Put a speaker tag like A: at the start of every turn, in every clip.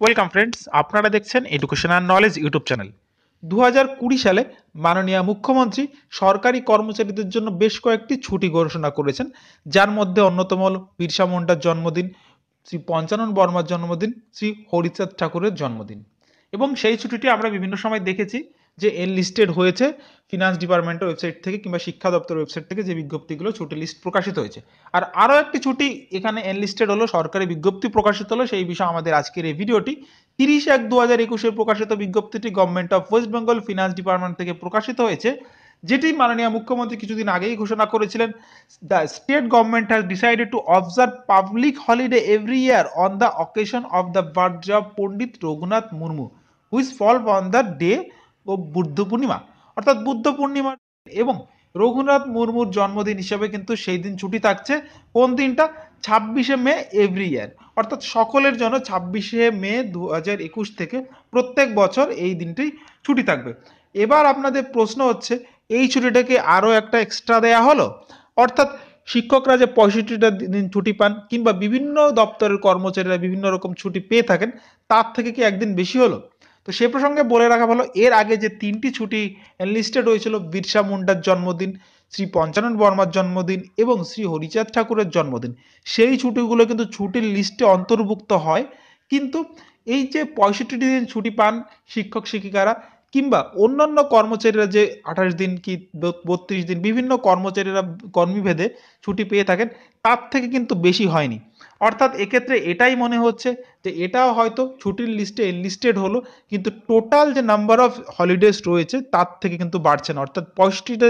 A: Welcome friends, আপনারা দেখছেন education and knowledge YouTube channel. 2020 সালে মাননীয় মুখ্যমন্ত্রী সরকারি কর্মচারীদের জন্য বেশ কয়েকটি ছুটি ঘোষণা করেছেন, যার মধ্যে অন্যতম হল বিরসা মুন্ডার জন্মদিন, শ্রী পঞ্চানন বর্মার জন্মদিন, শ্রী হরিচাঁদ ঠাকুরের জন্মদিন। এবং সেই ছুটিটি আমরা বিভিন্ন সময় দেখেছি যে এনলিস্টেড হয়েছে ফিনান্স ডিপার্টমেন্টের ওয়েবসাইট থেকে কিংবা শিক্ষা দপ্তরের ওয়েবসাইট থেকে, যে বিজ্ঞপ্তিগুলো ছুটি লিস্ট প্রকাশিত হয়েছে। আর আরও একটি ছুটি এখানে এনলিস্টেড হলো, সরকারি বিজ্ঞপ্তি প্রকাশিত হলো, সেই বিষয়ে আমাদের আজকের এই ভিডিওটি। 30/1/2021 প্রকাশিত বিজ্ঞপ্তিটি government of West Bengal finance department থেকে প্রকাশিত হয়েছে, যেটি মাননীয় মুখ্যমন্ত্রী কিছুদিন আগেই ঘোষণা করেছিলেন। The state government has decided to observe public holiday every year on the occasion of the birthday of Pandit Raghunath Murmu, which fall on the day of Buddha Purnima, অর্থাৎ বুদ্ধ পূর্ণিমা এবং রঘুনাথ মুর্মুর জন্মদিন হিসেবে কিন্তু সেই দিন ছুটি থাকছে। কোন দিনটা? 26শে মে এভরি ইয়ার, অর্থাৎ সকলের জন্য 26শে মে 2021 থেকে প্রত্যেক বছর এই দিনটি ছুটি থাকবে। এবার আপনাদের প্রশ্ন হচ্ছে, এই ছুটিটাকে আরও একটা এক্সট্রা দেয়া হলো, অর্থাৎ শিক্ষকরা যে 65টা দিন ছুটি পান কিংবা বিভিন্ন দপ্তরের কর্মচারীরা বিভিন্ন রকম ছুটি পেয়ে থাকেন, তার থেকে কি একদিন বেশি হলো? তো সে প্রসঙ্গে বলে রাখা ভালো, এর আগে যে 3টি ছুটি এনলিস্টেড হয়েছিল, বিরসা মুন্ডার জন্মদিন, শ্রী পঞ্চানন বর্মার জন্মদিন এবং শ্রী হরিচাঁদ ঠাকুরের জন্মদিন, সেই ছুটিগুলো কিন্তু ছুটির লিস্টে অন্তর্ভুক্ত হয়। কিন্তু এই যে 65টি দিন ছুটি পান শিক্ষক শিক্ষিকারা কিংবা অন্যান্য কর্মচারীরা, যে 28 দিন কি 32 দিন বিভিন্ন কর্মচারীরা কর্মীভেদে ছুটি পেয়ে থাকেন, তার থেকে কিন্তু বেশি হয়নি। অর্থাৎ এক্ষেত্রে এটাই মনে হচ্ছে যে এটাও হয়তো ছুটির লিস্টে এনলিস্টেড হলো, কিন্তু টোটাল যে নাম্বার অফ হলিডেজ রয়েছে তার থেকে কিন্তু বাড়ছে না, অর্থাৎ 65টা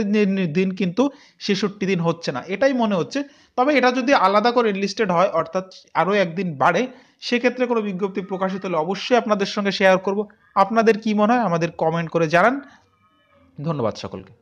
A: দিন কিন্তু 66 দিন হচ্ছে না, এটাই মনে হচ্ছে। তবে এটা যদি আলাদা করে এনলিস্টেড হয়, অর্থাৎ আরও একদিন বাড়ে, সেক্ষেত্রে কোনো বিজ্ঞপ্তি প্রকাশিত হলে অবশ্যই আপনাদের সঙ্গে শেয়ার করব। আপনাদের কি মনে হয় আমাদের কমেন্ট করে জানান। ধন্যবাদ সকলকে।